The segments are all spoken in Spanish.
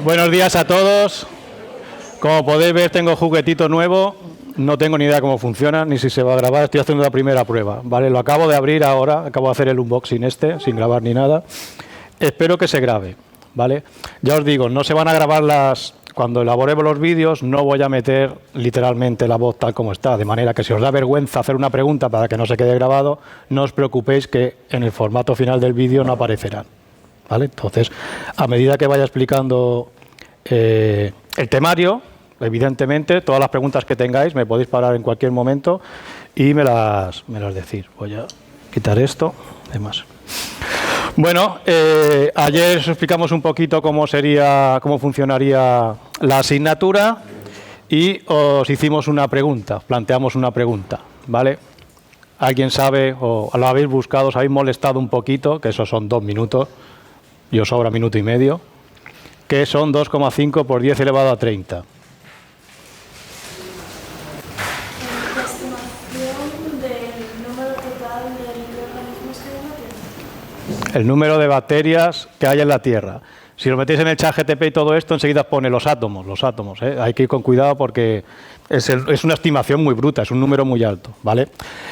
Buenos días a todos. Como podéis ver, tengo juguetito nuevo. No tengo ni idea cómo funciona, ni si se va a grabar. Estoy haciendo la primera prueba, ¿vale? Lo acabo de abrir ahora, acabo de hacer el unboxing sin grabar ni nada. Espero que se grabe, ¿vale? Ya os digo, no se van a grabar cuando elaboremos los vídeos, no voy a meter literalmente la voz tal como está, de manera que si os da vergüenza hacer una pregunta para que no se quede grabado, no os preocupéis que en el formato final del vídeo no aparecerán, ¿vale? Entonces, a medida que vaya explicando el temario, evidentemente, todas las preguntas que tengáis me podéis parar en cualquier momento y me las decís. Voy a quitar esto, además. Bueno, ayer os explicamos un poquito cómo funcionaría la asignatura y os hicimos una pregunta, planteamos una pregunta, ¿vale? ¿Alguien sabe o lo habéis buscado, os habéis molestado un poquito, que esos son 2 minutos, y os sobra minuto y medio, que son 2,5 por 10 elevado a 30? El número de bacterias que hay en la Tierra. Si lo metéis en el chat GTP y todo esto, enseguida pone los átomos, ¿eh? Hay que ir con cuidado porque es una estimación muy bruta, es un número muy alto, ¿vale?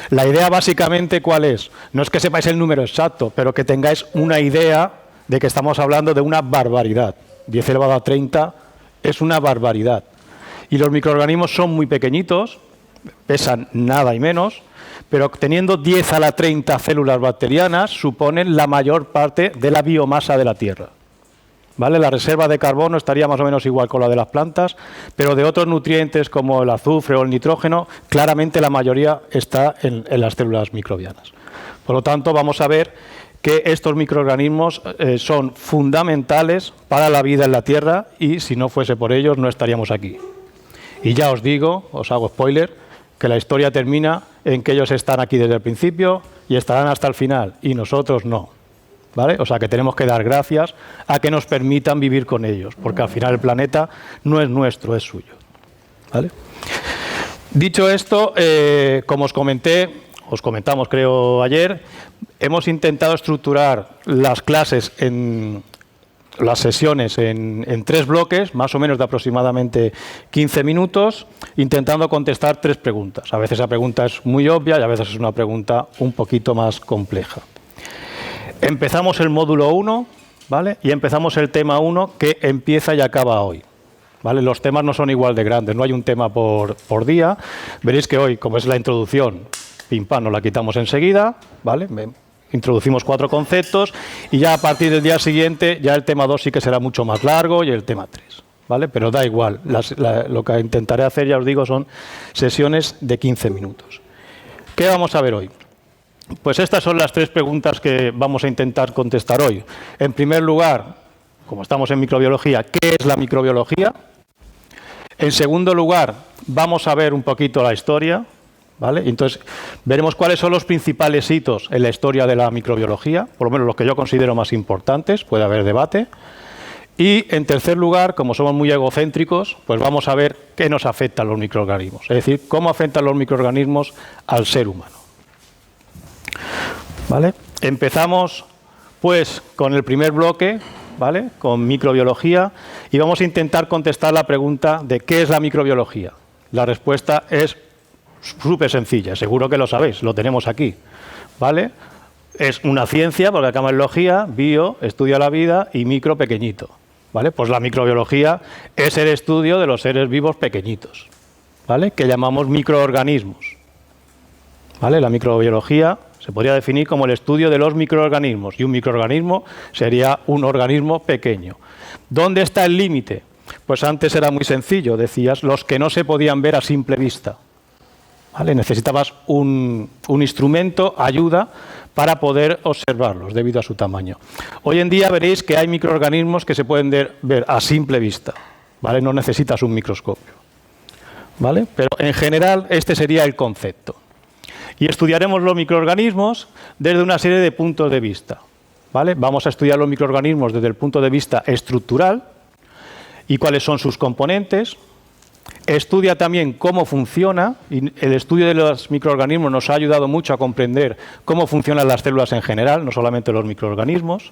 La idea básicamente, ¿cuál es? No es que sepáis el número exacto, pero que tengáis una idea de que estamos hablando de una barbaridad. 10 elevado a 30 es una barbaridad. Y los microorganismos son muy pequeñitos, pesan nada y menos, pero teniendo 10 a la 30 células bacterianas suponen la mayor parte de la biomasa de la Tierra, ¿vale? La reserva de carbono estaría más o menos igual con la de las plantas, pero de otros nutrientes como el azufre o el nitrógeno, claramente la mayoría está en las células microbianas. Por lo tanto, vamos a ver que estos microorganismos son fundamentales para la vida en la Tierra y si no fuese por ellos no estaríamos aquí. Y ya os digo, os hago spoiler, que la historia termina en que ellos están aquí desde el principio y estarán hasta el final, y nosotros no, ¿vale? O sea que tenemos que dar gracias a que nos permitan vivir con ellos, porque al final el planeta no es nuestro, es suyo, ¿vale? Dicho esto, como os comentamos creo ayer, hemos intentado estructurar las clases las sesiones en 3 bloques, más o menos de aproximadamente 15 minutos, intentando contestar 3 preguntas. A veces la pregunta es muy obvia y a veces es una pregunta un poquito más compleja. Empezamos el módulo 1, ¿vale? Y empezamos el tema 1 que empieza y acaba hoy, ¿vale? Los temas no son igual de grandes, no hay un tema por día. Veréis que hoy, como es la introducción, pim pam, nos la quitamos enseguida, ¿vale? Introducimos 4 conceptos y ya a partir del día siguiente ya el tema 2 sí que será mucho más largo y el tema 3, ¿vale? Pero da igual, lo que intentaré hacer, ya os digo, son sesiones de 15 minutos. ¿Qué vamos a ver hoy? Pues estas son las 3 preguntas que vamos a intentar contestar hoy. En primer lugar, como estamos en microbiología, ¿qué es la microbiología? En segundo lugar, vamos a ver un poquito la historia, ¿vale? Entonces, veremos cuáles son los principales hitos en la historia de la microbiología, por lo menos los que yo considero más importantes, puede haber debate. Y, en tercer lugar, como somos muy egocéntricos, pues vamos a ver qué nos afectan los microorganismos, es decir, cómo afectan los microorganismos al ser humano, ¿vale? Empezamos, pues, con el primer bloque, ¿vale? Con microbiología, y vamos a intentar contestar la pregunta de ¿qué es la microbiología? La respuesta es súper sencilla, seguro que lo sabéis, lo tenemos aquí, ¿vale? Es una ciencia, porque acaba en biología, bio, estudia la vida, y micro, pequeñito, ¿vale? Pues la microbiología es el estudio de los seres vivos pequeñitos, ¿vale? Que llamamos microorganismos, ¿vale? La microbiología se podría definir como el estudio de los microorganismos, y un microorganismo sería un organismo pequeño. ¿Dónde está el límite? Pues antes era muy sencillo, decías, los que no se podían ver a simple vista, ¿vale? Necesitabas un instrumento, ayuda, para poder observarlos debido a su tamaño. Hoy en día veréis que hay microorganismos que se pueden ver a simple vista, ¿vale? No necesitas un microscopio, ¿vale? Pero en general este sería el concepto. Y estudiaremos los microorganismos desde una serie de puntos de vista, ¿vale? Vamos a estudiar los microorganismos desde el punto de vista estructural y cuáles son sus componentes. Estudia también cómo funciona, y el estudio de los microorganismos nos ha ayudado mucho a comprender cómo funcionan las células en general, no solamente los microorganismos.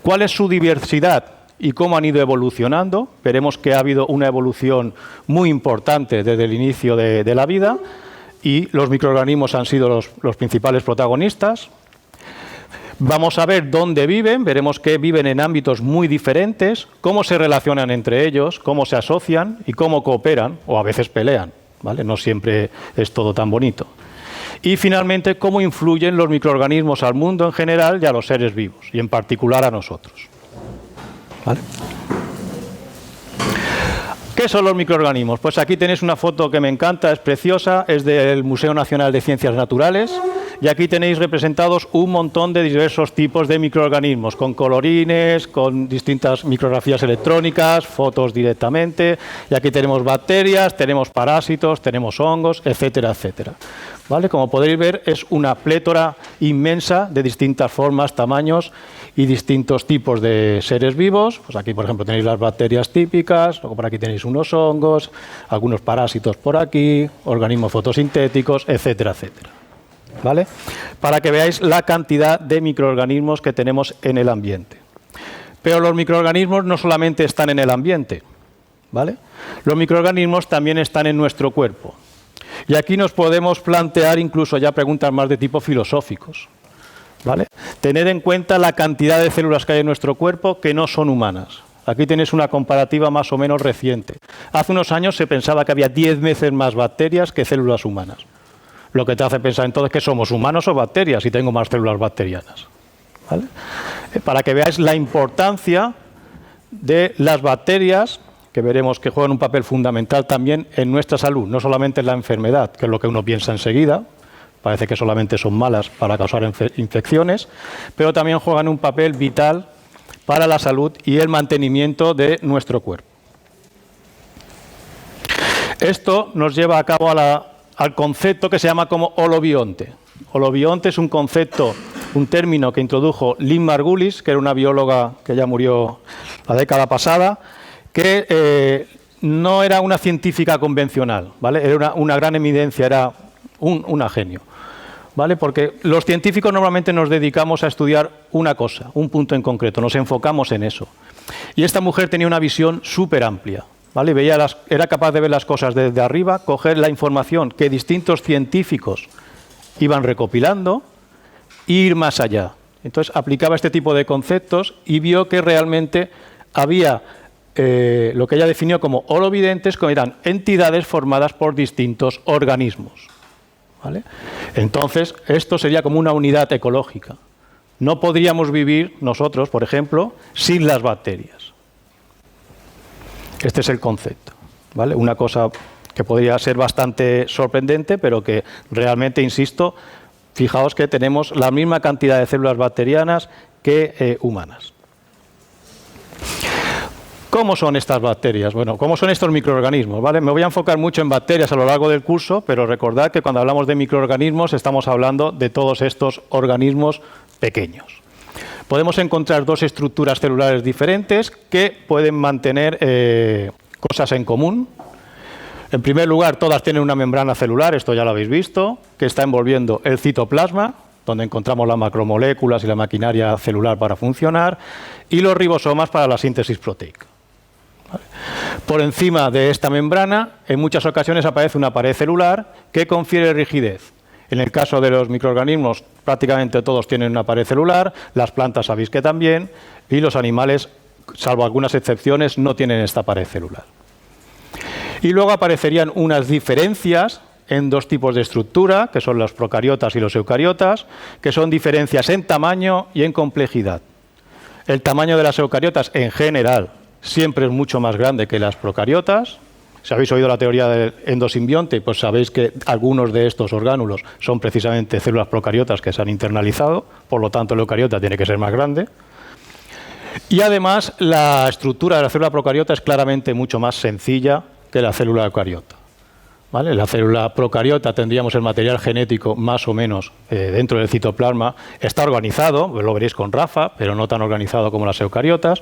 ¿Cuál es su diversidad? y cómo han ido evolucionando. Veremos que ha habido una evolución muy importante desde el inicio de la vida y los microorganismos han sido los principales protagonistas. Vamos a ver dónde viven, veremos que viven en ámbitos muy diferentes, cómo se relacionan entre ellos, cómo se asocian y cómo cooperan, o a veces pelean, ¿vale? No siempre es todo tan bonito. Y finalmente, cómo influyen los microorganismos al mundo en general y a los seres vivos, y en particular a nosotros. ¿Vale? ¿Qué son los microorganismos? Pues aquí tenéis una foto que me encanta, es preciosa, es del Museo Nacional de Ciencias Naturales. Y aquí tenéis representados un montón de diversos tipos de microorganismos, con colorines, con distintas micrografías electrónicas, fotos directamente. Y aquí tenemos bacterias, tenemos parásitos, tenemos hongos, etcétera, etcétera. ¿Vale? Como podéis ver, es una plétora inmensa de distintas formas, tamaños y distintos tipos de seres vivos. Pues aquí, por ejemplo, tenéis las bacterias típicas, luego por aquí tenéis unos hongos, algunos parásitos por aquí, organismos fotosintéticos, etcétera, etcétera. ¿Vale? Para que veáis la cantidad de microorganismos que tenemos en el ambiente. Pero los microorganismos no solamente están en el ambiente, ¿vale? Los microorganismos también están en nuestro cuerpo. Y aquí nos podemos plantear incluso ya preguntas más de tipo filosóficos, ¿vale? Tened en cuenta la cantidad de células que hay en nuestro cuerpo que no son humanas. Aquí tenéis una comparativa más o menos reciente. Hace unos años se pensaba que había 10 veces más bacterias que células humanas. Lo que te hace pensar entonces que somos humanos o bacterias y tengo más células bacterianas. ¿Vale? Para que veáis la importancia de las bacterias, que veremos que juegan un papel fundamental también en nuestra salud, no solamente en la enfermedad, que es lo que uno piensa enseguida, parece que solamente son malas para causar infecciones, pero también juegan un papel vital para la salud y el mantenimiento de nuestro cuerpo. Esto nos lleva a cabo al concepto que se llama como holobionte. Holobionte es un concepto, un término que introdujo Lynn Margulis, que era una bióloga que ya murió la década pasada, que no era una científica convencional, ¿vale? Era una gran eminencia, era una genio, ¿vale? Porque los científicos normalmente nos dedicamos a estudiar una cosa, un punto en concreto, nos enfocamos en eso. Y esta mujer tenía una visión súper amplia. ¿Vale? Era capaz de ver las cosas desde arriba, coger la información que distintos científicos iban recopilando e ir más allá. Entonces aplicaba este tipo de conceptos y vio que realmente había lo que ella definió como holovidentes, que eran entidades formadas por distintos organismos. ¿Vale? Entonces esto sería como una unidad ecológica. No podríamos vivir nosotros, por ejemplo, sin las bacterias. Este es el concepto, ¿vale? Una cosa que podría ser bastante sorprendente, pero que realmente, insisto, fijaos que tenemos la misma cantidad de células bacterianas que humanas. ¿Cómo son estas bacterias? Bueno, ¿cómo son estos microorganismos? ¿Vale? Me voy a enfocar mucho en bacterias a lo largo del curso, pero recordad que cuando hablamos de microorganismos estamos hablando de todos estos organismos pequeños. Podemos encontrar dos estructuras celulares diferentes que pueden mantener cosas en común. En primer lugar, todas tienen una membrana celular, esto ya lo habéis visto, que está envolviendo el citoplasma, donde encontramos las macromoléculas y la maquinaria celular para funcionar, y los ribosomas para la síntesis proteica. ¿Vale? Por encima de esta membrana, en muchas ocasiones aparece una pared celular que confiere rigidez. En el caso de los microorganismos, prácticamente todos tienen una pared celular, las plantas sabéis que también, y los animales, salvo algunas excepciones, no tienen esta pared celular. Y luego aparecerían unas diferencias en dos tipos de estructura, que son los procariotas y los eucariotas, que son diferencias en tamaño y en complejidad. El tamaño de las eucariotas, en general, siempre es mucho más grande que las procariotas. Si habéis oído la teoría del endosimbionte, pues sabéis que algunos de estos orgánulos son precisamente células procariotas que se han internalizado, por lo tanto el eucariota tiene que ser más grande. Y además la estructura de la célula procariota es claramente mucho más sencilla que la célula eucariota. ¿Vale? La célula procariota tendríamos el material genético más o menos dentro del citoplasma. Está organizado, lo veréis con Rafa, pero no tan organizado como las eucariotas.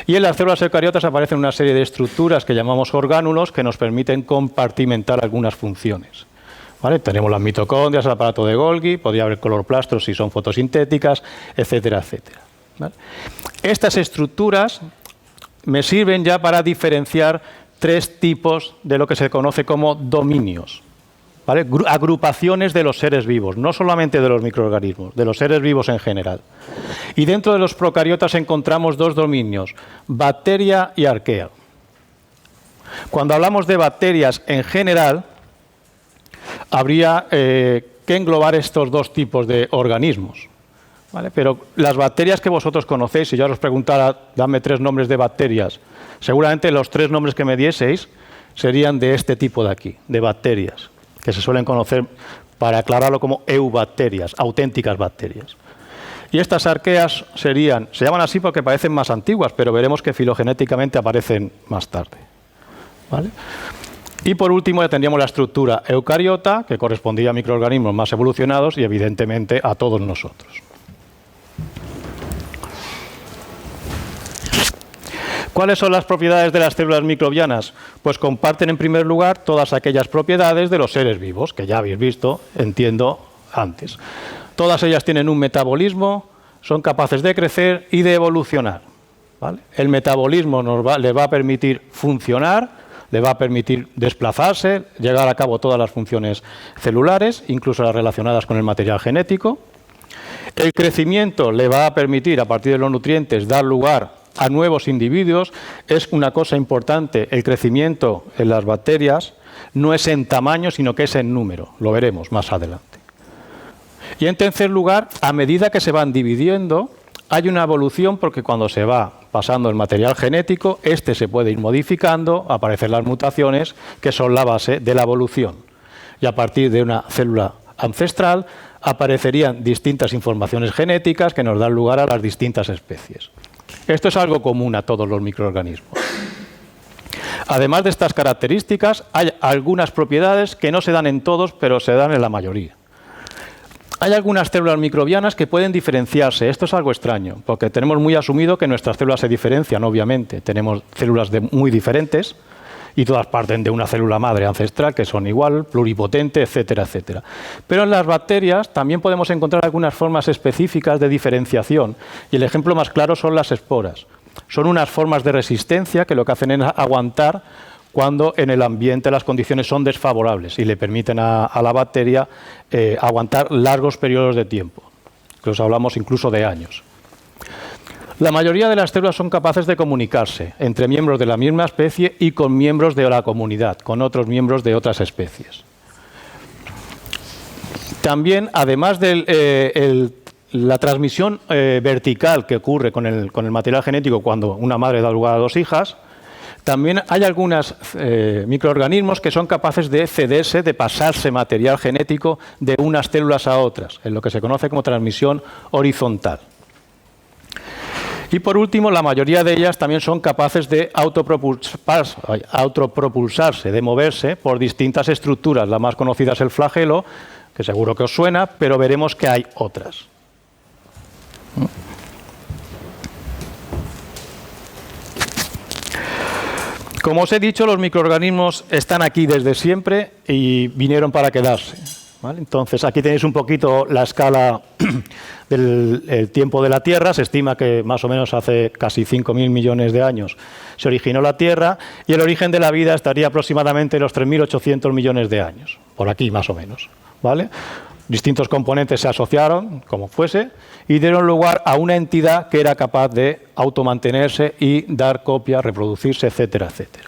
Y en las células eucariotas aparecen una serie de estructuras que llamamos orgánulos que nos permiten compartimentar algunas funciones. ¿Vale? Tenemos las mitocondrias, el aparato de Golgi, podría haber cloroplastos si son fotosintéticas, etcétera, etcétera. ¿Vale? Estas estructuras me sirven ya para diferenciar tres tipos de lo que se conoce como dominios, ¿vale? Agrupaciones de los seres vivos, no solamente de los microorganismos, de los seres vivos en general. Y dentro de los procariotas encontramos dos dominios, bacteria y arquea. Cuando hablamos de bacterias en general, habría que englobar estos dos tipos de organismos, ¿vale? Pero las bacterias que vosotros conocéis, si yo os preguntara, dame 3 nombres de bacterias, seguramente los 3 nombres que me dieseis serían de este tipo de aquí, de bacterias, que se suelen conocer, para aclararlo, como eubacterias, auténticas bacterias. Y estas arqueas se llaman así porque parecen más antiguas, pero veremos que filogenéticamente aparecen más tarde, ¿vale? Y por último ya tendríamos la estructura eucariota, que correspondía a microorganismos más evolucionados y evidentemente a todos nosotros. ¿Cuáles son las propiedades de las células microbianas? Pues comparten en primer lugar todas aquellas propiedades de los seres vivos, que ya habéis visto, entiendo, antes. Todas ellas tienen un metabolismo, son capaces de crecer y de evolucionar, ¿vale? El metabolismo les va a permitir funcionar, le va a permitir desplazarse, llevar a cabo todas las funciones celulares, incluso las relacionadas con el material genético. El crecimiento le va a permitir, a partir de los nutrientes, dar lugar a nuevos individuos. Es una cosa importante, el crecimiento en las bacterias no es en tamaño, sino que es en número. Lo veremos más adelante. Y en tercer lugar, a medida que se van dividiendo, hay una evolución, porque cuando se va pasando el material genético, este se puede ir modificando, aparecen las mutaciones, que son la base de la evolución. Y a partir de una célula ancestral aparecerían distintas informaciones genéticas que nos dan lugar a las distintas especies. Esto es algo común a todos los microorganismos. Además de estas características, hay algunas propiedades que no se dan en todos, pero se dan en la mayoría. Hay algunas células microbianas que pueden diferenciarse. Esto es algo extraño, porque tenemos muy asumido que nuestras células se diferencian, obviamente. Tenemos células muy diferentes y todas parten de una célula madre ancestral, que son igual, pluripotente, etcétera, etcétera. Pero en las bacterias también podemos encontrar algunas formas específicas de diferenciación, y el ejemplo más claro son las esporas. Son unas formas de resistencia que lo que hacen es aguantar cuando en el ambiente las condiciones son desfavorables y le permiten a la bacteria aguantar largos periodos de tiempo. Incluso hablamos incluso de años. La mayoría de las células son capaces de comunicarse entre miembros de la misma especie y con miembros de la comunidad, con otros miembros de otras especies. También, además de la transmisión vertical que ocurre con el material genético cuando una madre da lugar a 2 hijas, también hay algunos microorganismos que son capaces de cederse, de pasarse material genético de unas células a otras, en lo que se conoce como transmisión horizontal. Y por último, la mayoría de ellas también son capaces de autopropulsarse, de moverse por distintas estructuras. La más conocida es el flagelo, que seguro que os suena, pero veremos que hay otras. Como os he dicho, los microorganismos están aquí desde siempre y vinieron para quedarse, ¿vale? Entonces, aquí tenéis un poquito la escala del tiempo de la Tierra. Se estima que más o menos hace casi 5.000 millones de años se originó la Tierra, y el origen de la vida estaría aproximadamente en los 3.800 millones de años, por aquí más o menos, ¿vale? Distintos componentes se asociaron, como fuese, y dieron lugar a una entidad que era capaz de automantenerse y dar copia, reproducirse, etcétera, etcétera.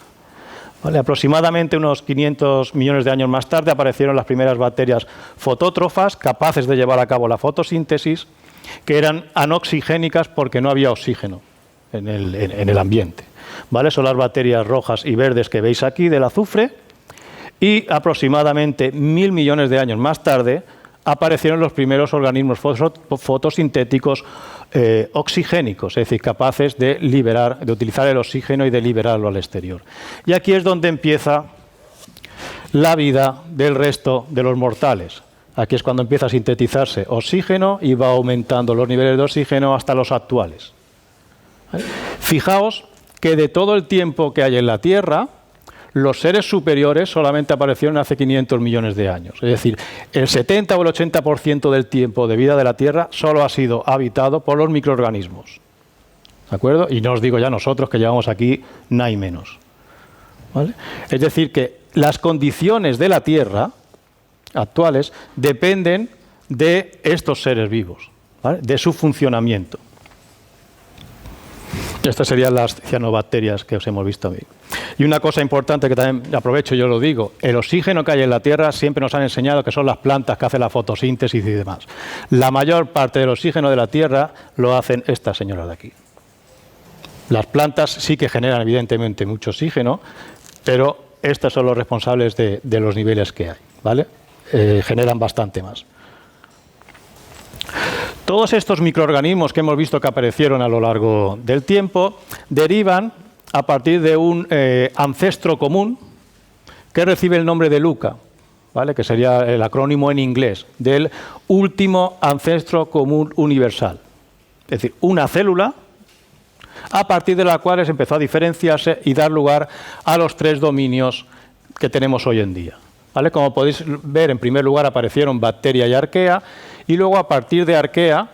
¿Vale? Aproximadamente unos 500 millones de años más tarde aparecieron las primeras bacterias fotótrofas, capaces de llevar a cabo la fotosíntesis, que eran anoxigénicas porque no había oxígeno en el ambiente. ¿Vale? Son las bacterias rojas y verdes que veis aquí del azufre, y aproximadamente 1.000 millones de años más tarde aparecieron los primeros organismos fotosintéticos oxigénicos, es decir, capaces de utilizar el oxígeno y de liberarlo al exterior. Y aquí es donde empieza la vida del resto de los mortales. Aquí es cuando empieza a sintetizarse oxígeno y va aumentando los niveles de oxígeno hasta los actuales. ¿Vale? Fijaos que de todo el tiempo que hay en la Tierra, los seres superiores solamente aparecieron hace 500 millones de años. Es decir, el 70 o el 80% del tiempo de vida de la Tierra solo ha sido habitado por los microorganismos. ¿De acuerdo? Y no os digo ya nosotros que llevamos aquí nada y menos. ¿Vale? Es decir, que las condiciones de la Tierra actuales dependen de estos seres vivos, ¿vale? De su funcionamiento. Estas serían las cianobacterias que os hemos visto hoy. Y una cosa importante que también aprovecho, yo lo digo, el oxígeno que hay en la Tierra siempre nos han enseñado que son las plantas que hacen la fotosíntesis y demás. La mayor parte del oxígeno de la Tierra lo hacen estas señoras de aquí. Las plantas sí que generan evidentemente mucho oxígeno, pero estas son los responsables de los niveles que hay, ¿vale? Generan bastante más. Todos estos microorganismos que hemos visto que aparecieron a lo largo del tiempo derivan a partir de un ancestro común que recibe el nombre de LUCA, ¿vale? Que sería el acrónimo en inglés del último ancestro común universal. Es decir, una célula a partir de la cual se empezó a diferenciarse y dar lugar a los 3 dominios que tenemos hoy en día. ¿Vale? Como podéis ver, en primer lugar aparecieron bacteria y arquea, y luego a partir de arquea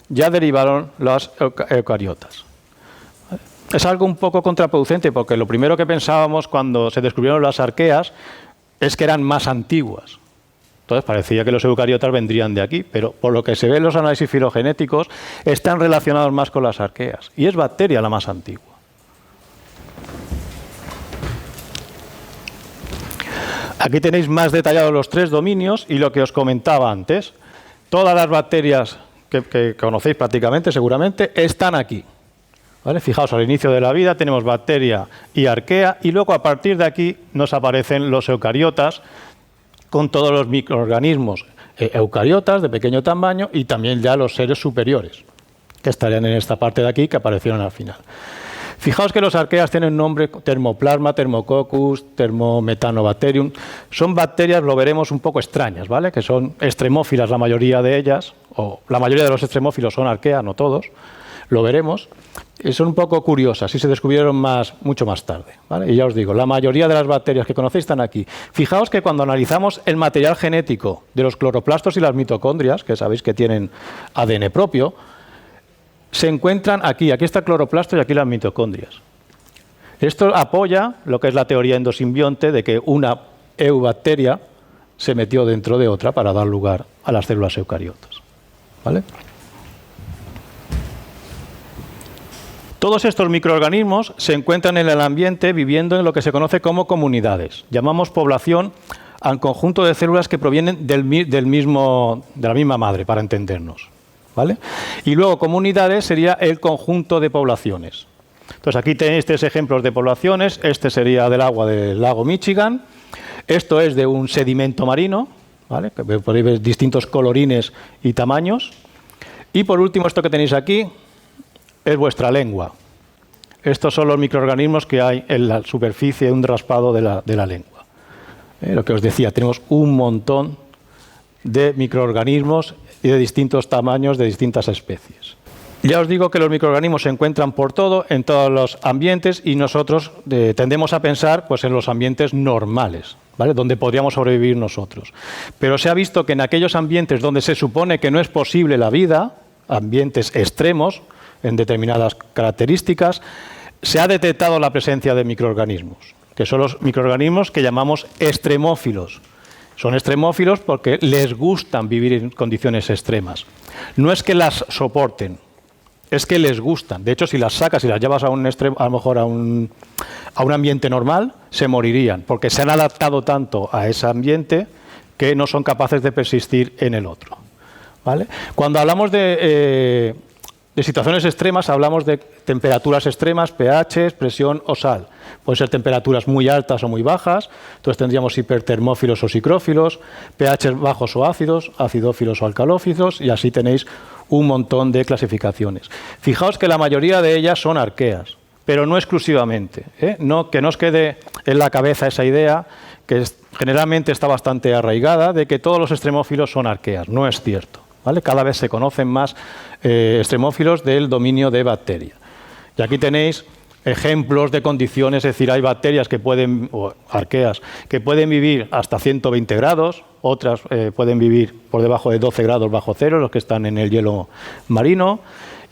ya derivaron las eucariotas. Es algo un poco contraproducente, porque lo primero que pensábamos cuando se descubrieron las arqueas es que eran más antiguas. Entonces parecía que los eucariotas vendrían de aquí, pero por lo que se ve en los análisis filogenéticos están relacionados más con las arqueas, y es bacteria la más antigua. Aquí tenéis más detallados los 3 dominios y lo que os comentaba antes. Todas las bacterias que conocéis prácticamente, seguramente, están aquí. ¿Vale? Fijaos, al inicio de la vida tenemos bacteria y arquea, y luego a partir de aquí nos aparecen los eucariotas con todos los microorganismos eucariotas de pequeño tamaño y también ya los seres superiores, que estarían en esta parte de aquí que aparecieron al final. Fijaos que los arqueas tienen nombre: Thermoplasma, Thermococcus, Thermometanobacterium. Son bacterias, lo veremos, un poco extrañas, ¿vale? Que son extremófilas la mayoría de ellas, o la mayoría de los extremófilos son arqueas, no todos, lo veremos. Y son un poco curiosas y se descubrieron mucho más tarde, ¿vale? Y ya os digo, la mayoría de las bacterias que conocéis están aquí. Fijaos que cuando analizamos el material genético de los cloroplastos y las mitocondrias, que sabéis que tienen ADN propio, se encuentran aquí. Aquí está el cloroplasto y aquí las mitocondrias. Esto apoya lo que es la teoría endosimbionte de que una eubacteria se metió dentro de otra para dar lugar a las células eucariotas, ¿vale? Todos estos microorganismos se encuentran en el ambiente viviendo en lo que se conoce como comunidades. Llamamos población al conjunto de células que provienen de la misma madre, para entendernos, ¿vale? Y luego comunidades sería el conjunto de poblaciones. Entonces aquí tenéis 3 ejemplos de poblaciones. Este sería del agua del lago Michigan. Esto es de un sedimento marino, ¿vale? Que podéis ver distintos colorines y tamaños. Y por último, esto que tenéis aquí es vuestra lengua. Estos son los microorganismos que hay en la superficie de un raspado de la lengua. Lo que os decía, tenemos un montón de microorganismos y de distintos tamaños, de distintas especies. Ya os digo que los microorganismos se encuentran por todo, en todos los ambientes, y nosotros tendemos a pensar pues, en los ambientes normales, ¿vale? Donde podríamos sobrevivir nosotros. Pero se ha visto que en aquellos ambientes donde se supone que no es posible la vida, ambientes extremos, en determinadas características, se ha detectado la presencia de microorganismos, que son los microorganismos que llamamos extremófilos. Son extremófilos porque les gustan vivir en condiciones extremas. No es que las soporten, es que les gustan. De hecho, si las sacas y las llevas a lo mejor a un ambiente normal, se morirían, porque se han adaptado tanto a ese ambiente que no son capaces de persistir en el otro, ¿vale? Cuando hablamos de situaciones extremas, hablamos de temperaturas extremas, pH, presión o sal. Pueden ser temperaturas muy altas o muy bajas, entonces tendríamos hipertermófilos o psicrófilos, pH bajos o ácidos, acidófilos o alcalófilos, y así tenéis un montón de clasificaciones. Fijaos que la mayoría de ellas son arqueas, pero no exclusivamente, ¿eh? No, que no os quede en la cabeza esa idea, que generalmente está bastante arraigada, de que todos los extremófilos son arqueas. No es cierto, ¿vale? Cada vez se conocen más extremófilos del dominio de bacteria. Y aquí tenéis ejemplos de condiciones, es decir, hay bacterias que pueden, o arqueas, que pueden vivir hasta 120 grados, otras pueden vivir por debajo de 12 grados bajo cero, los que están en el hielo marino,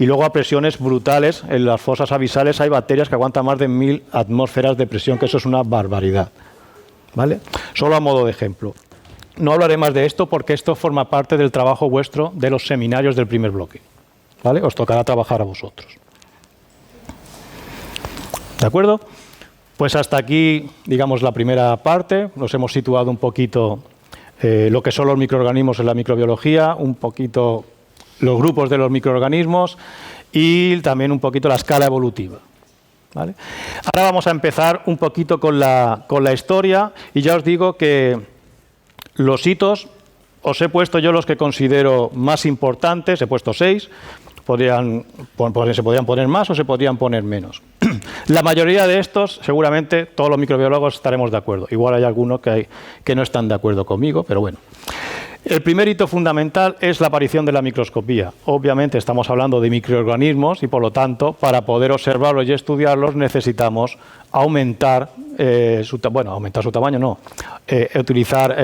y luego a presiones brutales. En las fosas abisales hay bacterias que aguantan más de 1000 atmósferas de presión, que eso es una barbaridad, ¿vale? Solo a modo de ejemplo. No hablaré más de esto porque esto forma parte del trabajo vuestro de los seminarios del primer bloque, ¿vale? Os tocará trabajar a vosotros. ¿De acuerdo? Pues hasta aquí, digamos, la primera parte. Nos hemos situado un poquito lo que son los microorganismos en la microbiología, un poquito los grupos de los microorganismos y también un poquito la escala evolutiva, ¿vale? Ahora vamos a empezar un poquito con la historia y ya os digo que los hitos, os he puesto yo los que considero más importantes, he puesto 6, se podrían poner más o se podrían poner menos. La mayoría de estos, seguramente, todos los microbiólogos estaremos de acuerdo. Igual hay algunos que no están de acuerdo conmigo, pero bueno. El primer hito fundamental es la aparición de la microscopía. Obviamente estamos hablando de microorganismos y, por lo tanto, para poder observarlos y estudiarlos necesitamos aumentar aumentar su tamaño, no, utilizar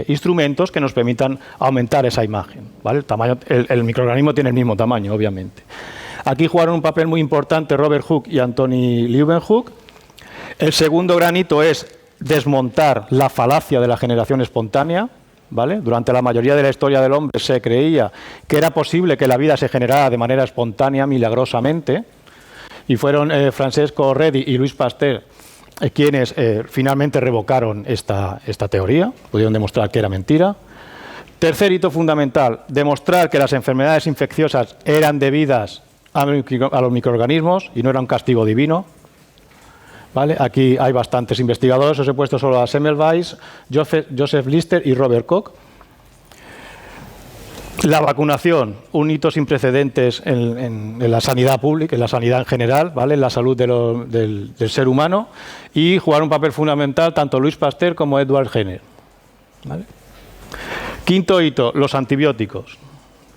instrumentos que nos permitan aumentar esa imagen, ¿vale? El microorganismo tiene el mismo tamaño, obviamente. Aquí jugaron un papel muy importante Robert Hooke y Antony Leeuwenhoek. El segundo gran hito es desmontar la falacia de la generación espontánea, ¿vale? Durante la mayoría de la historia del hombre se creía que era posible que la vida se generara de manera espontánea, milagrosamente, y fueron Francesco Redi y Louis Pasteur quienes finalmente revocaron esta teoría, pudieron demostrar que era mentira. Tercer hito fundamental, demostrar que las enfermedades infecciosas eran debidas a los microorganismos y no era un castigo divino, ¿vale? Aquí hay bastantes investigadores, os he puesto solo a Semmelweis, Joseph Lister y Robert Koch. La vacunación, un hito sin precedentes en la sanidad pública, en la sanidad en general, ¿vale? En la salud del ser humano, y jugar un papel fundamental tanto Louis Pasteur como Edward Jenner, ¿vale? Quinto hito, los antibióticos.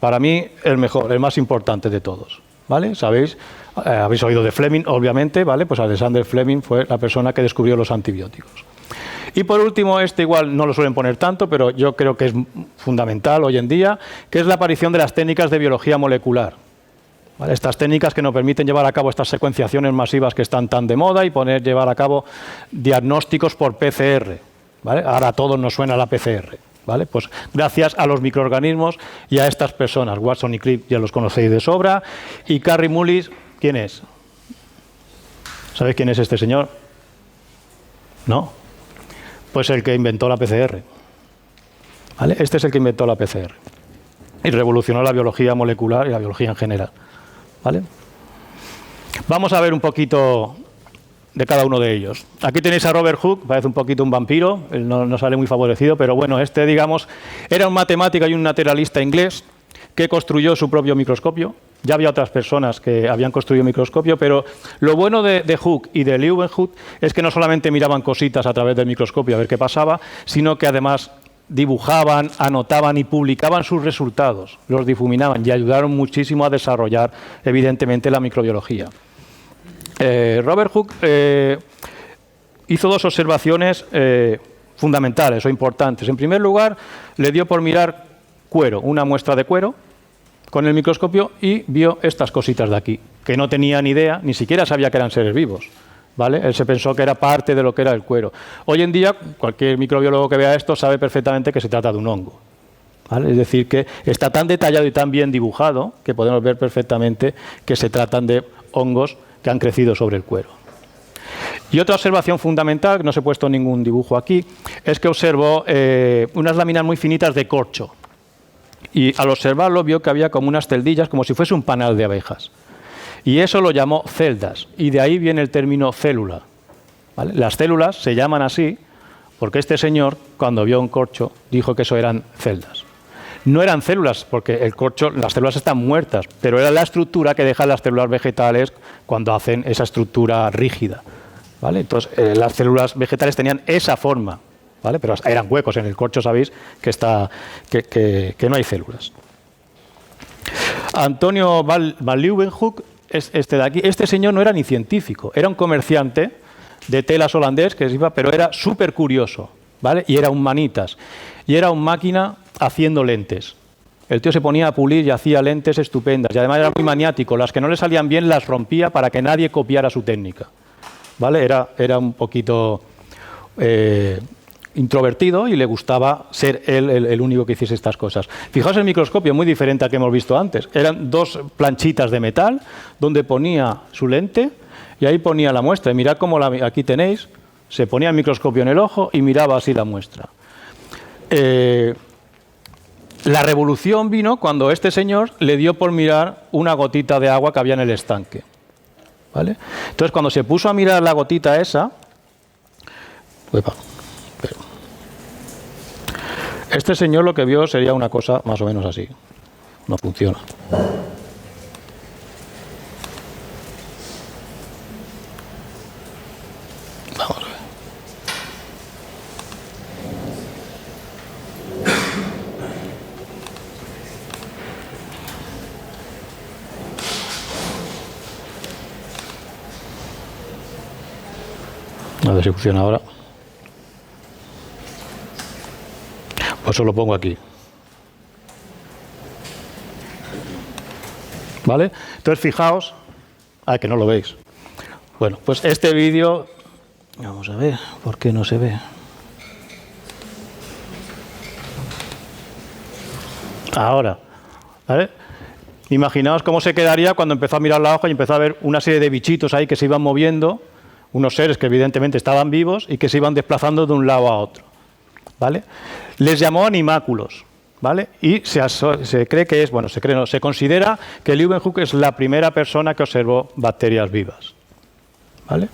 Para mí el mejor, el más importante de todos, ¿vale? Sabéis, habéis oído de Fleming, obviamente, ¿vale? Pues Alexander Fleming fue la persona que descubrió los antibióticos. Y por último, este igual no lo suelen poner tanto, pero yo creo que es fundamental hoy en día, que es la aparición de las técnicas de biología molecular, ¿vale? Estas técnicas que nos permiten llevar a cabo estas secuenciaciones masivas que están tan de moda y llevar a cabo diagnósticos por PCR, ¿vale? Ahora a todos nos suena la PCR, ¿vale? Pues gracias a los microorganismos y a estas personas. Watson y Crick ya los conocéis de sobra. Y Kary Mullis, ¿quién es? ¿Sabéis quién es este señor? ¿No? Pues el que inventó la PCR, ¿vale? Este es el que inventó la PCR y revolucionó la biología molecular y la biología en general, ¿vale? Vamos a ver un poquito de cada uno de ellos. Aquí tenéis a Robert Hooke, parece un poquito un vampiro, él no sale muy favorecido, pero bueno, este, digamos, era un matemático y un naturalista inglés que construyó su propio microscopio. Ya había otras personas que habían construido microscopio, pero lo bueno de Hooke y de Leeuwenhoek es que no solamente miraban cositas a través del microscopio a ver qué pasaba, sino que además dibujaban, anotaban y publicaban sus resultados, los difuminaban y ayudaron muchísimo a desarrollar, evidentemente, la microbiología. Robert Hooke hizo dos observaciones fundamentales o importantes. En primer lugar, le dio por mirar cuero, una muestra de cuero, con el microscopio y vio estas cositas de aquí, que no tenía ni idea, ni siquiera sabía que eran seres vivos, ¿vale? Él se pensó que era parte de lo que era el cuero. Hoy en día, cualquier microbiólogo que vea esto sabe perfectamente que se trata de un hongo, ¿vale? Es decir, que está tan detallado y tan bien dibujado que podemos ver perfectamente que se tratan de hongos que han crecido sobre el cuero. Y otra observación fundamental, que no os he puesto ningún dibujo aquí, es que observó unas láminas muy finitas de corcho. Y al observarlo vio que había como unas celdillas, como si fuese un panal de abejas. Y eso lo llamó celdas, y de ahí viene el término célula, ¿vale? Las células se llaman así porque este señor, cuando vio un corcho, dijo que eso eran celdas. No eran células, porque el corcho, las células están muertas, pero era la estructura que dejan las células vegetales cuando hacen esa estructura rígida, ¿vale? Entonces, las células vegetales tenían esa forma, ¿vale? Pero eran huecos. En el corcho sabéis que no hay células. Antonio van Leeuwenhoek, este de aquí, este señor no era ni científico, era un comerciante de telas holandés que iba, pero era súper curioso, ¿vale? Y era un manitas, y era un máquina haciendo lentes, El tío se ponía a pulir y hacía lentes estupendas. Y además era muy maniático. Las que no le salían bien las rompía para que nadie copiara su técnica. ¿Vale? Era un poquito introvertido y le gustaba ser él el único que hiciese estas cosas. Fijaos el microscopio, muy diferente al que hemos visto antes. Eran dos planchitas de metal donde ponía su lente y ahí ponía la muestra. Y mirad cómo aquí tenéis, se ponía el microscopio en el ojo y miraba así la muestra. La revolución vino cuando este señor le dio por mirar una gotita de agua que había en el estanque. ¿Vale? Entonces, cuando se puso a mirar la gotita esa, este señor lo que vio sería una cosa más o menos así. No funciona. Vamos a ver. A ver si funciona ahora. Pues eso lo pongo aquí. ¿Vale? Entonces fijaos. Que no lo veis. Bueno, pues este vídeo. Vamos a ver, ¿por qué no se ve? Ahora. ¿Vale? Imaginaos cómo se quedaría cuando empezó a mirar la hoja y empezó a ver una serie de bichitos ahí que se iban moviendo. Unos seres que evidentemente estaban vivos y que se iban desplazando de un lado a otro. ¿Vale? Les llamó animáculos, ¿vale? Y se cree que es, bueno, se considera que Leeuwenhoek es la primera persona que observó bacterias vivas, ¿vale?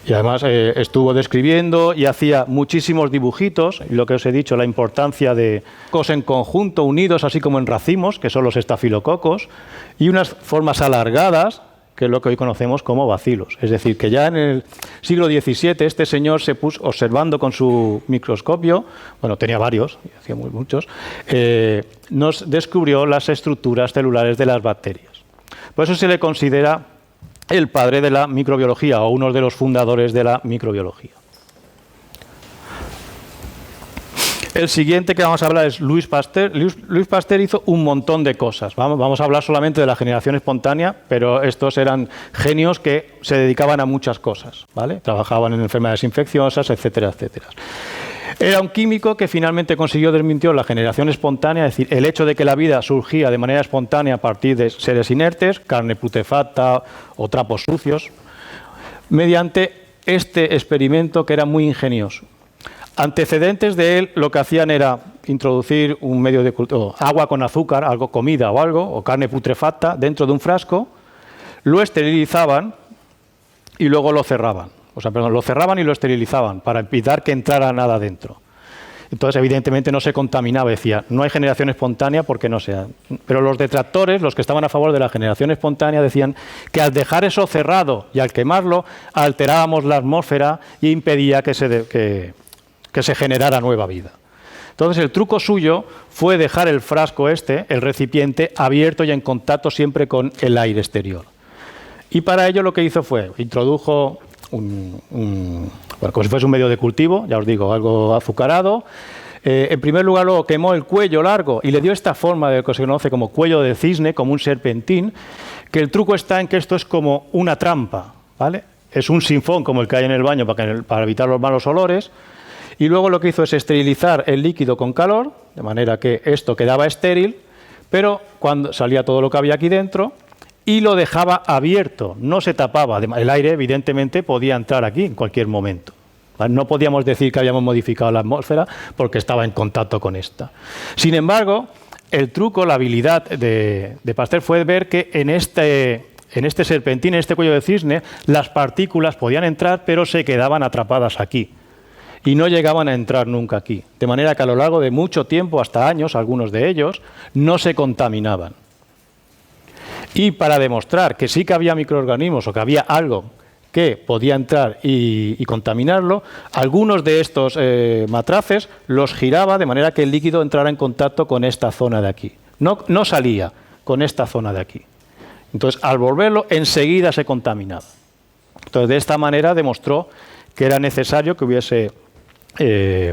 Y además estuvo describiendo y hacía muchísimos dibujitos, y lo que os he dicho, la importancia de cosas en conjunto, unidos, así como en racimos, que son los estafilococos, y unas formas alargadas, que es lo que hoy conocemos como bacilos. Es decir, que ya en el siglo XVII este señor se puso observando con su microscopio, bueno, tenía varios, hacía muchos, nos descubrió las estructuras celulares de las bacterias. Por eso se le considera el padre de la microbiología o uno de los fundadores de la microbiología. El siguiente que vamos a hablar es Louis Pasteur. Louis Pasteur hizo un montón de cosas. Vamos a hablar solamente de la generación espontánea, pero estos eran genios que se dedicaban a muchas cosas, ¿vale? Trabajaban en enfermedades infecciosas, etcétera, etcétera. Era un químico que finalmente consiguió desmintió la generación espontánea, es decir, el hecho de que la vida surgía de manera espontánea a partir de seres inertes, carne putrefacta o trapos sucios, mediante este experimento que era muy ingenioso. Antecedentes de él lo que hacían era introducir un medio de cultivo, agua con azúcar, comida o algo, o carne putrefacta dentro de un frasco, lo esterilizaban y luego lo cerraban. Lo cerraban y lo esterilizaban para evitar que entrara nada dentro. Entonces, evidentemente, no se contaminaba. Decía, no hay generación espontánea porque no sea. Pero los detractores, los que estaban a favor de la generación espontánea, decían que al dejar eso cerrado y al quemarlo, alterábamos la atmósfera y impedía que se generara nueva vida. Entonces el truco suyo fue dejar el frasco el recipiente, abierto y en contacto siempre con el aire exterior. Y para ello lo que hizo fue, introdujo como si fuese un medio de cultivo, ya os digo, algo azucarado. En primer lugar luego quemó el cuello largo y le dio esta forma de lo que se conoce como cuello de cisne, como un serpentín, que el truco está en que esto es como una trampa, ¿vale? Es un sinfón como el que hay en el baño para evitar los malos olores. Y luego lo que hizo es esterilizar el líquido con calor, de manera que esto quedaba estéril, pero cuando salía todo lo que había aquí dentro, y lo dejaba abierto, no se tapaba. El aire, evidentemente, podía entrar aquí en cualquier momento. No podíamos decir que habíamos modificado la atmósfera porque estaba en contacto con esta. Sin embargo, el truco, la habilidad de Pasteur fue ver que en este serpentín, en este cuello de cisne, las partículas podían entrar, pero se quedaban atrapadas aquí. Y no llegaban a entrar nunca aquí. De manera que a lo largo de mucho tiempo, hasta años, algunos de ellos, no se contaminaban. Y para demostrar que sí que había microorganismos o que había algo que podía entrar y contaminarlo, algunos de estos matraces los giraba de manera que el líquido entrara en contacto con esta zona de aquí. No salía con esta zona de aquí. Entonces, al volverlo, enseguida se contaminaba. Entonces, de esta manera demostró que era necesario que hubiese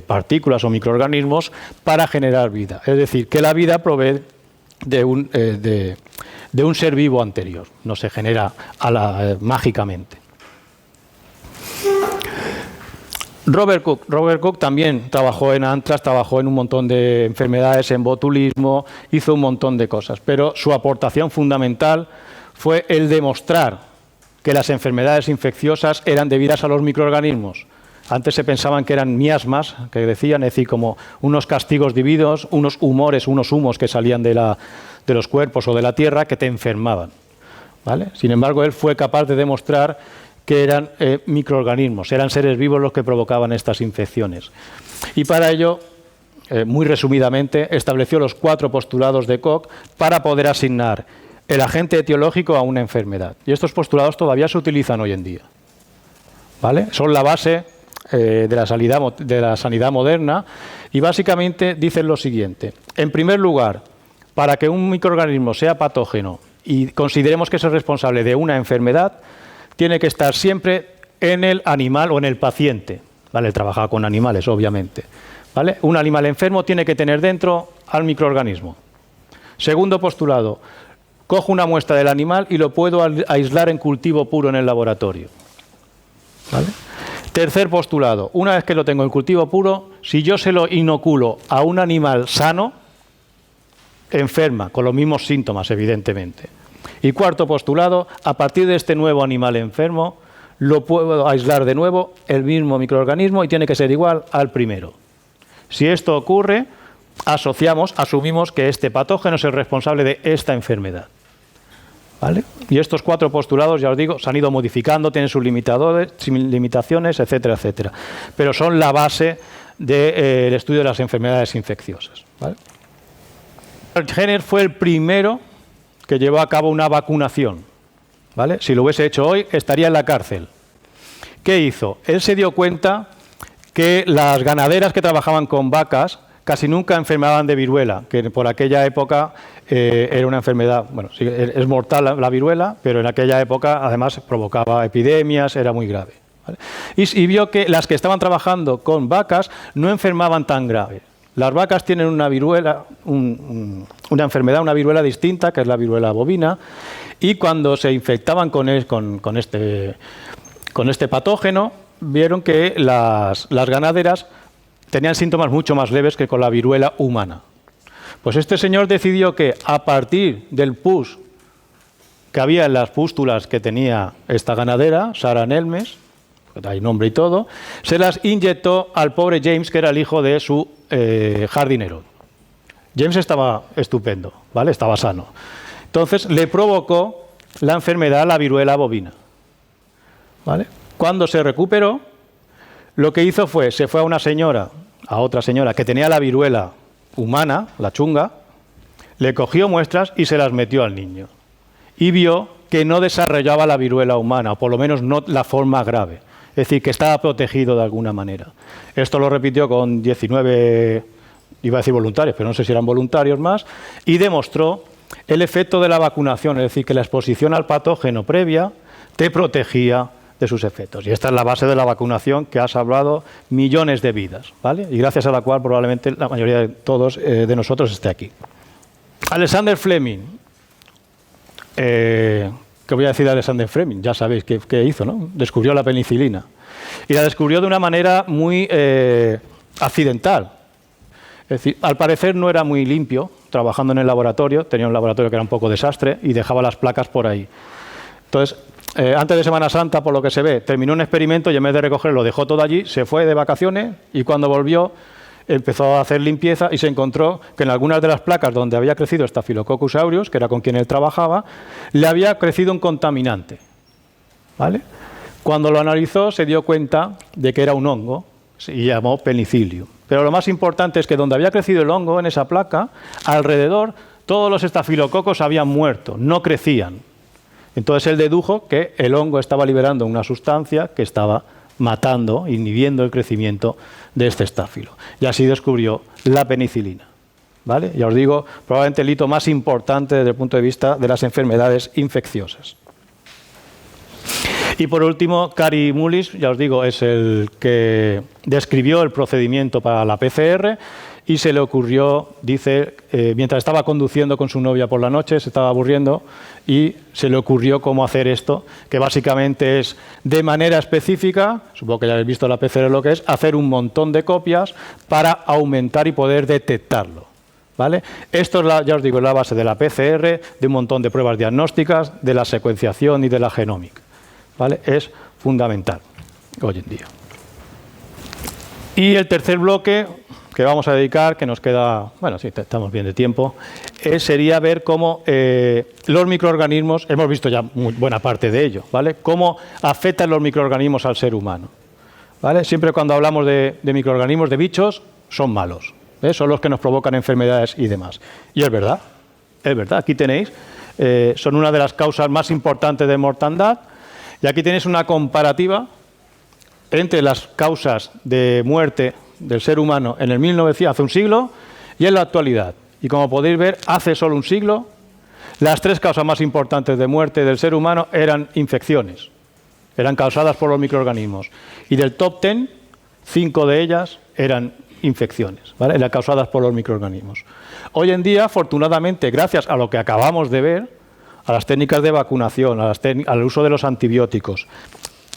partículas o microorganismos para generar vida. Es decir, que la vida provee de un ser vivo anterior, no se genera mágicamente. Robert Koch también trabajó en antrax, trabajó en un montón de enfermedades, en botulismo, hizo un montón de cosas, pero su aportación fundamental fue el demostrar que las enfermedades infecciosas eran debidas a los microorganismos. Antes se pensaban que eran miasmas, que decían, es decir, como unos castigos divinos, unos humores, unos humos que salían de los cuerpos o de la tierra que te enfermaban, ¿vale? Sin embargo, él fue capaz de demostrar que eran microorganismos, eran seres vivos los que provocaban estas infecciones. Y para ello, muy resumidamente, estableció los 4 postulados de Koch para poder asignar el agente etiológico a una enfermedad. Y estos postulados todavía se utilizan hoy en día, ¿vale? Son la base de la sanidad moderna y básicamente dicen lo siguiente. En primer lugar, para que un microorganismo sea patógeno y consideremos que es el responsable de una enfermedad, tiene que estar siempre en el animal o en el paciente, ¿vale? Él trabajaba con animales, obviamente, ¿vale? Un animal enfermo tiene que tener dentro al microorganismo. Segundo postulado, cojo una muestra del animal y lo puedo aislar en cultivo puro en el laboratorio, ¿vale? Tercer postulado, una vez que lo tengo en cultivo puro, si yo se lo inoculo a un animal sano, enferma, con los mismos síntomas, evidentemente. Y cuarto postulado, a partir de este nuevo animal enfermo, lo puedo aislar de nuevo el mismo microorganismo y tiene que ser igual al primero. Si esto ocurre, asumimos que este patógeno es el responsable de esta enfermedad, ¿vale? Y estos 4 postulados, ya os digo, se han ido modificando, tienen sus limitaciones, etcétera, etcétera. Pero son la base del estudio de las enfermedades infecciosas, ¿vale? Jenner fue el primero que llevó a cabo una vacunación, ¿vale? Si lo hubiese hecho hoy, estaría en la cárcel. ¿Qué hizo? Él se dio cuenta que las ganaderas que trabajaban con vacas casi nunca enfermaban de viruela, que por aquella época era una enfermedad, bueno, sí, es mortal la viruela, pero en aquella época además provocaba epidemias, era muy grave, ¿vale? Y vio que las que estaban trabajando con vacas no enfermaban tan grave. Las vacas tienen una viruela, una enfermedad, una viruela distinta, que es la viruela bovina, y cuando se infectaban con este patógeno, vieron que las ganaderas tenían síntomas mucho más leves que con la viruela humana. Pues este señor decidió que a partir del pus que había en las pústulas que tenía esta ganadera, Sarah Nelmes, hay nombre y todo, se las inyectó al pobre James, que era el hijo de su jardinero. James estaba estupendo, ¿vale? Estaba sano. Entonces le provocó la enfermedad, la viruela bovina, ¿vale? Cuando se recuperó, lo que hizo fue, se fue a otra señora que tenía la viruela humana, la chunga, le cogió muestras y se las metió al niño. Y vio que no desarrollaba la viruela humana, o por lo menos no la forma grave. Es decir, que estaba protegido de alguna manera. Esto lo repitió con 19, iba a decir voluntarios, pero no sé si eran voluntarios más, y demostró el efecto de la vacunación, es decir, que la exposición al patógeno previa te protegía de sus efectos. Y esta es la base de la vacunación que ha salvado millones de vidas, ¿vale? Y gracias a la cual probablemente la mayoría de todos de nosotros esté aquí. Alexander Fleming. ¿Qué voy a decir de Alexander Fleming? Ya sabéis qué hizo, ¿no? Descubrió la penicilina. Y la descubrió de una manera muy accidental. Es decir, al parecer no era muy limpio, trabajando en el laboratorio, tenía un laboratorio que era un poco desastre y dejaba las placas por ahí. Entonces, antes de Semana Santa, por lo que se ve, terminó un experimento y en vez de recogerlo, dejó todo allí, se fue de vacaciones y cuando volvió empezó a hacer limpieza y se encontró que en algunas de las placas donde había crecido Staphylococcus aureus, que era con quien él trabajaba, le había crecido un contaminante, ¿vale? Cuando lo analizó se dio cuenta de que era un hongo y llamó penicillium. Pero lo más importante es que donde había crecido el hongo, en esa placa, alrededor todos los estafilococos habían muerto, no crecían. Entonces él dedujo que el hongo estaba liberando una sustancia que estaba matando, inhibiendo el crecimiento de este estáfilo. Y así descubrió la penicilina, ¿vale? Ya os digo, probablemente el hito más importante desde el punto de vista de las enfermedades infecciosas. Y por último, Kary Mullis, ya os digo, es el que describió el procedimiento para la PCR y se le ocurrió, dice, mientras estaba conduciendo con su novia por la noche, se estaba aburriendo y se le ocurrió cómo hacer esto, que básicamente es de manera específica, supongo que ya habéis visto la PCR lo que es, hacer un montón de copias para aumentar y poder detectarlo. ¿Vale? Esto es ya os digo, es la base de la PCR, de un montón de pruebas diagnósticas, de la secuenciación y de la genómica. ¿Vale? Es fundamental hoy en día. Y el tercer bloque que vamos a dedicar, que nos queda, bueno, sí, estamos bien de tiempo, sería ver cómo los microorganismos, hemos visto ya buena parte de ello, ¿vale? Cómo afectan los microorganismos al ser humano. ¿Vale? Siempre cuando hablamos de microorganismos, de bichos, son malos. Son los que nos provocan enfermedades y demás. Y es verdad, aquí tenéis, son una de las causas más importantes de mortandad, y aquí tenéis una comparativa entre las causas de muerte del ser humano en el 1900, hace un siglo, y en la actualidad. Y como podéis ver, hace solo un siglo, las 3 causas más importantes de muerte del ser humano eran infecciones, eran causadas por los microorganismos. Y del top 10, 5 de ellas eran infecciones, ¿vale? Eran causadas por los microorganismos. Hoy en día, afortunadamente, gracias a lo que acabamos de ver, a las técnicas de vacunación, al uso de los antibióticos,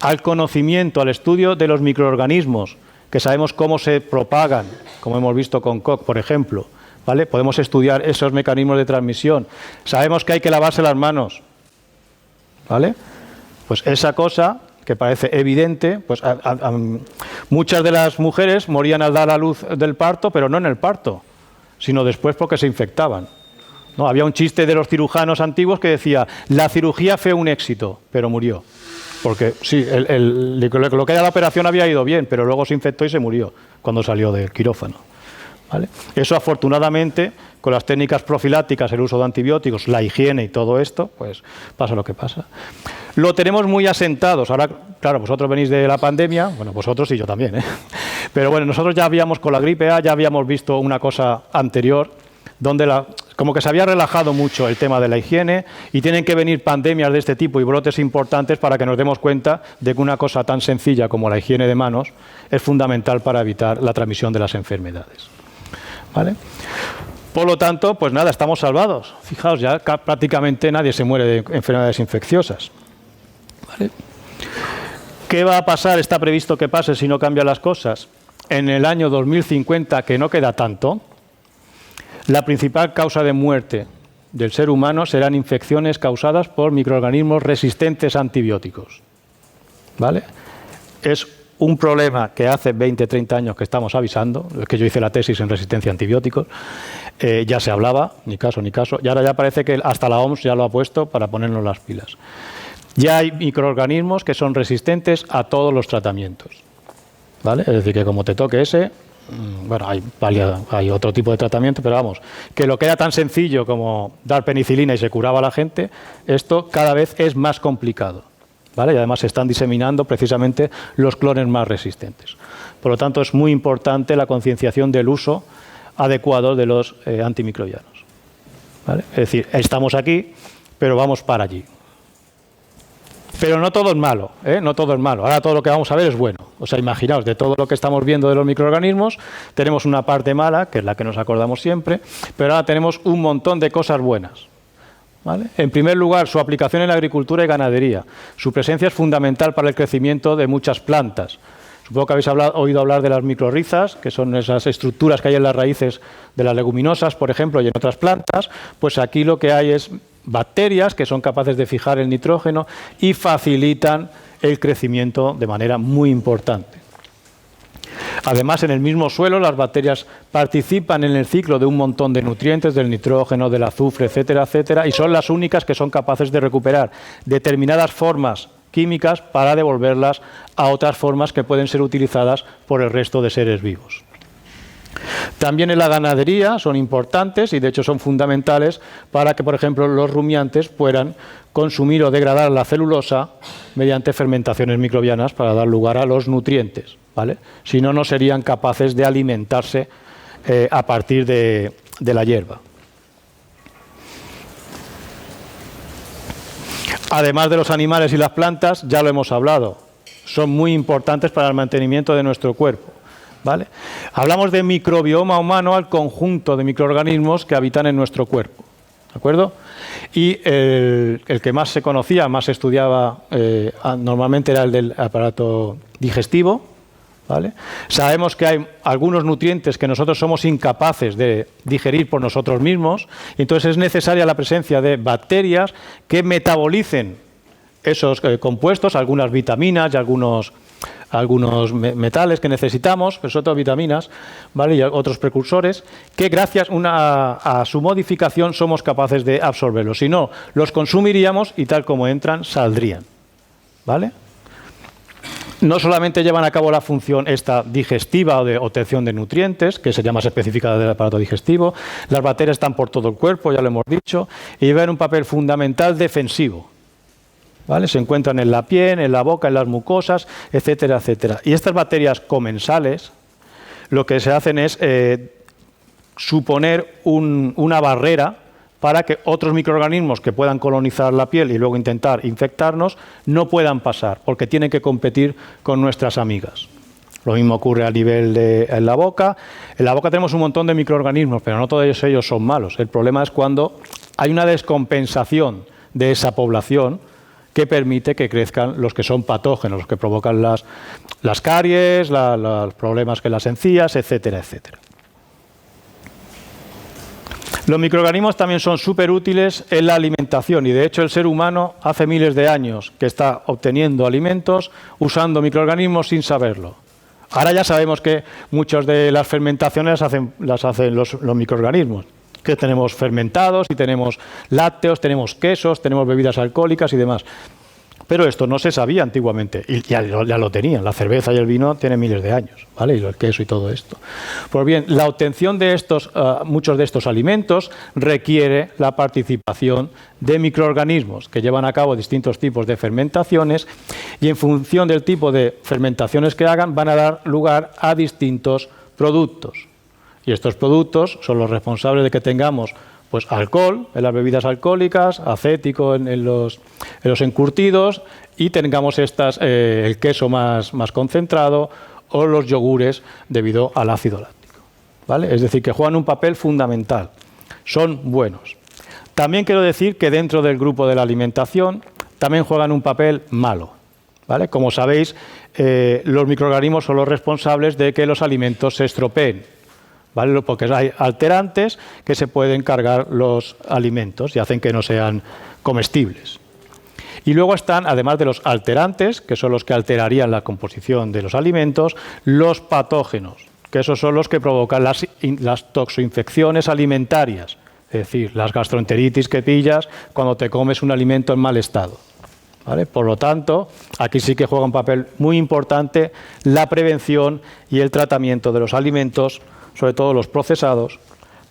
al conocimiento, al estudio de los microorganismos, que sabemos cómo se propagan, como hemos visto con Koch, por ejemplo, ¿vale? Podemos estudiar esos mecanismos de transmisión. Sabemos que hay que lavarse las manos, ¿vale? Pues esa cosa que parece evidente, pues muchas de las mujeres morían al dar a luz del parto, pero no en el parto, sino después porque se infectaban. ¿No? Había un chiste de los cirujanos antiguos que decía, la cirugía fue un éxito, pero murió. Porque sí, lo que era la operación había ido bien, pero luego se infectó y se murió cuando salió del quirófano. ¿Vale? Eso afortunadamente, con las técnicas profilácticas, el uso de antibióticos, la higiene y todo esto, pues pasa lo que pasa. Lo tenemos muy asentados. Ahora, claro, vosotros venís de la pandemia, bueno, vosotros y yo también, ¿eh? Pero bueno, nosotros ya habíamos con la gripe A, ya habíamos visto una cosa anterior, donde como que se había relajado mucho el tema de la higiene y tienen que venir pandemias de este tipo y brotes importantes para que nos demos cuenta de que una cosa tan sencilla como la higiene de manos es fundamental para evitar la transmisión de las enfermedades. ¿Vale? Por lo tanto, pues nada, estamos salvados. Fijaos, ya prácticamente nadie se muere de enfermedades infecciosas. ¿Vale? ¿Qué va a pasar? Está previsto que pase si no cambian las cosas. En el año 2050, que no queda tanto, la principal causa de muerte del ser humano serán infecciones causadas por microorganismos resistentes a antibióticos. ¿Vale? Es un problema que hace 20, 30 años que estamos avisando, es que yo hice la tesis en resistencia a antibióticos, ya se hablaba, ni caso, y ahora ya parece que hasta la OMS ya lo ha puesto para ponernos las pilas. Ya hay microorganismos que son resistentes a todos los tratamientos, ¿vale? Es decir, que como te toque ese, bueno, hay otro tipo de tratamiento, pero vamos, que lo que era tan sencillo como dar penicilina y se curaba a la gente, esto cada vez es más complicado. ¿Vale? Y además se están diseminando precisamente los clones más resistentes. Por lo tanto, es muy importante la concienciación del uso adecuado de los antimicrobianos. ¿Vale? Es decir, estamos aquí, pero vamos para allí. Pero no todo es malo, ¿eh? No todo es malo. Ahora todo lo que vamos a ver es bueno. O sea, imaginaos, de todo lo que estamos viendo de los microorganismos, tenemos una parte mala, que es la que nos acordamos siempre, pero ahora tenemos un montón de cosas buenas. ¿Vale? En primer lugar, su aplicación en la agricultura y ganadería. Su presencia es fundamental para el crecimiento de muchas plantas. Supongo que habéis oído hablar de las micorrizas, que son esas estructuras que hay en las raíces de las leguminosas, por ejemplo, y en otras plantas. Pues aquí lo que hay es bacterias que son capaces de fijar el nitrógeno y facilitan el crecimiento de manera muy importante. Además, en el mismo suelo, las bacterias participan en el ciclo de un montón de nutrientes, del nitrógeno, del azufre, etcétera, etcétera, y son las únicas que son capaces de recuperar determinadas formas químicas para devolverlas a otras formas que pueden ser utilizadas por el resto de seres vivos. También en la ganadería son importantes y de hecho son fundamentales para que, por ejemplo, los rumiantes puedan consumir o degradar la celulosa mediante fermentaciones microbianas para dar lugar a los nutrientes, ¿vale? Si no, no serían capaces de alimentarse a partir de la hierba. Además de los animales y las plantas, ya lo hemos hablado, son muy importantes para el mantenimiento de nuestro cuerpo. ¿vale? Hablamos de microbioma humano al conjunto de microorganismos que habitan en nuestro cuerpo, ¿de acuerdo? Y el que más se conocía, más se estudiaba, normalmente era el del aparato digestivo, ¿vale? Sabemos que hay algunos nutrientes que nosotros somos incapaces de digerir por nosotros mismos, y entonces es necesaria la presencia de bacterias que metabolicen esos compuestos, algunas vitaminas y algunos metales que necesitamos, pero sobre todo vitaminas, ¿vale? Y otros precursores, que gracias a su modificación somos capaces de absorberlos. Si no, los consumiríamos y tal como entran, saldrían, ¿vale? No solamente llevan a cabo la función esta digestiva o de obtención de nutrientes, que sería más específica del aparato digestivo, las bacterias están por todo el cuerpo, ya lo hemos dicho, y llevan un papel fundamental defensivo, ¿vale? Se encuentran en la piel, en la boca, en las mucosas, etcétera, etcétera. Y estas bacterias comensales lo que se hacen es suponer una barrera para que otros microorganismos que puedan colonizar la piel y luego intentar infectarnos no puedan pasar, porque tienen que competir con nuestras amigas. Lo mismo ocurre a nivel en la boca. En la boca tenemos un montón de microorganismos, pero no todos ellos son malos. El problema es cuando hay una descompensación de esa población que permite que crezcan los que son patógenos, los que provocan las caries, los problemas con las encías, etcétera, etcétera. Los microorganismos también son súper útiles en la alimentación y de hecho el ser humano hace miles de años que está obteniendo alimentos usando microorganismos sin saberlo. Ahora ya sabemos que muchas de las fermentaciones las hacen los microorganismos, que tenemos fermentados y tenemos lácteos, tenemos quesos, tenemos bebidas alcohólicas y demás. Pero esto no se sabía antiguamente y ya lo tenían. La cerveza y el vino tienen miles de años, ¿vale? Y el queso y todo esto. Pues bien, la obtención de muchos de estos alimentos requiere la participación de microorganismos que llevan a cabo distintos tipos de fermentaciones y en función del tipo de fermentaciones que hagan van a dar lugar a distintos productos. Y estos productos son los responsables de que tengamos pues alcohol en las bebidas alcohólicas, acético en los encurtidos y tengamos el queso más concentrado o los yogures debido al ácido láctico, ¿vale? Es decir, que juegan un papel fundamental, son buenos. También quiero decir que dentro del grupo de la alimentación también juegan un papel malo, ¿vale? Como sabéis, los microorganismos son los responsables de que los alimentos se estropeen, ¿vale? Porque hay alterantes que se pueden cargar los alimentos y hacen que no sean comestibles. Y luego están, además de los alterantes, que son los que alterarían la composición de los alimentos, los patógenos, que esos son los que provocan las toxoinfecciones alimentarias, es decir, las gastroenteritis que pillas cuando te comes un alimento en mal estado, ¿vale? Por lo tanto, aquí sí que juega un papel muy importante la prevención y el tratamiento de los alimentos, sobre todo los procesados,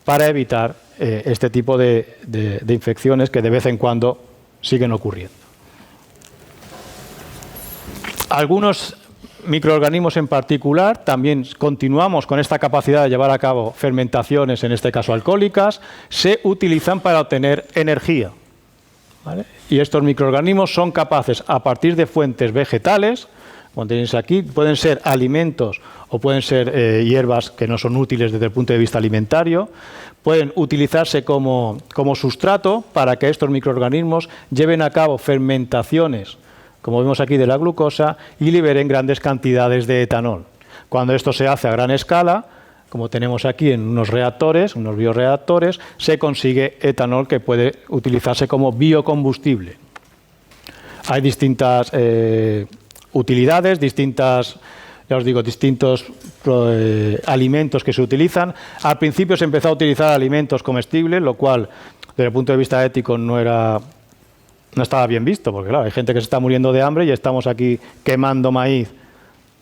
para evitar este tipo de infecciones que de vez en cuando siguen ocurriendo. Algunos microorganismos en particular también continuamos con esta capacidad de llevar a cabo fermentaciones, en este caso alcohólicas, se utilizan para obtener energía, ¿vale? Y estos microorganismos son capaces, a partir de fuentes vegetales, como tenéis aquí, pueden ser alimentos o pueden ser hierbas que no son útiles desde el punto de vista alimentario, pueden utilizarse como sustrato para que estos microorganismos lleven a cabo fermentaciones, como vemos aquí, de la glucosa y liberen grandes cantidades de etanol. Cuando esto se hace a gran escala, como tenemos aquí en unos reactores, unos bioreactores, se consigue etanol que puede utilizarse como biocombustible. Hay distintas utilidades, distintos alimentos que se utilizan. Al principio se empezó a utilizar alimentos comestibles, lo cual, desde el punto de vista ético, no estaba bien visto, porque claro, hay gente que se está muriendo de hambre y estamos aquí quemando maíz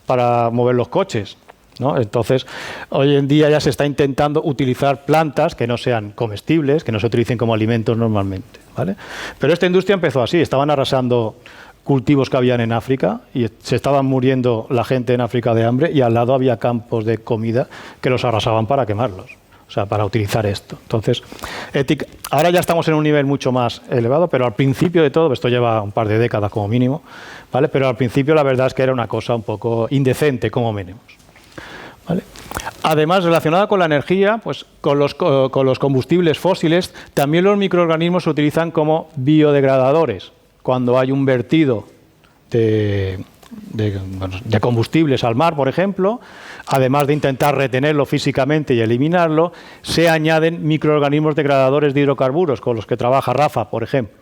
para mover los coches, ¿no? Entonces, hoy en día ya se está intentando utilizar plantas que no sean comestibles, que no se utilicen como alimentos normalmente, ¿vale? Pero esta industria empezó así, estaban arrasando cultivos que habían en África y se estaban muriendo la gente en África de hambre y al lado había campos de comida que los arrasaban para quemarlos, o sea, para utilizar esto. Entonces, ahora ya estamos en un nivel mucho más elevado, pero al principio de todo, esto lleva un par de décadas como mínimo, ¿vale? Pero al principio la verdad es que era una cosa un poco indecente como mínimo. ¿Vale? Además, relacionada con la energía, pues con los combustibles fósiles, también los microorganismos se utilizan como biodegradadores. Cuando hay un vertido de combustibles al mar, por ejemplo, además de intentar retenerlo físicamente y eliminarlo, se añaden microorganismos degradadores de hidrocarburos, con los que trabaja Rafa, por ejemplo.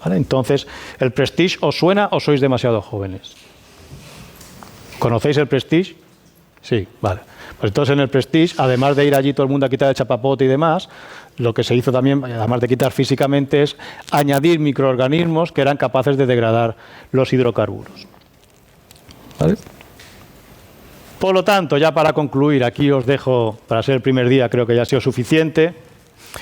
¿Vale? Entonces, ¿el Prestige os suena o sois demasiado jóvenes? ¿Conocéis el Prestige? Sí, vale. Pues entonces en el Prestige, además de ir allí todo el mundo a quitar el chapapote y demás, lo que se hizo también, además de quitar físicamente, es añadir microorganismos que eran capaces de degradar los hidrocarburos. ¿Vale? Por lo tanto, ya para concluir, aquí os dejo, para ser el primer día, creo que ya ha sido suficiente.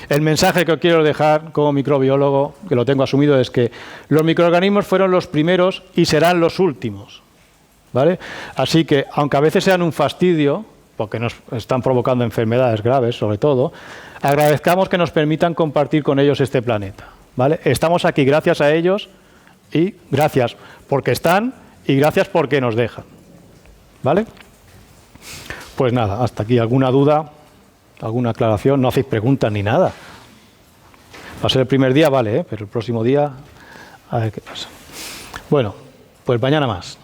El mensaje que os quiero dejar como microbiólogo, que lo tengo asumido, es que los microorganismos fueron los primeros y serán los últimos. ¿Vale? Así que, aunque a veces sean un fastidio, porque nos están provocando enfermedades graves, sobre todo, agradezcamos que nos permitan compartir con ellos este planeta. ¿Vale? Estamos aquí gracias a ellos y gracias porque están y gracias porque nos dejan. ¿Vale? Pues nada, hasta aquí. ¿Alguna duda? ¿Alguna aclaración? No hacéis preguntas ni nada. Va a ser el primer día, vale, pero el próximo día a ver qué pasa. Bueno, pues mañana más.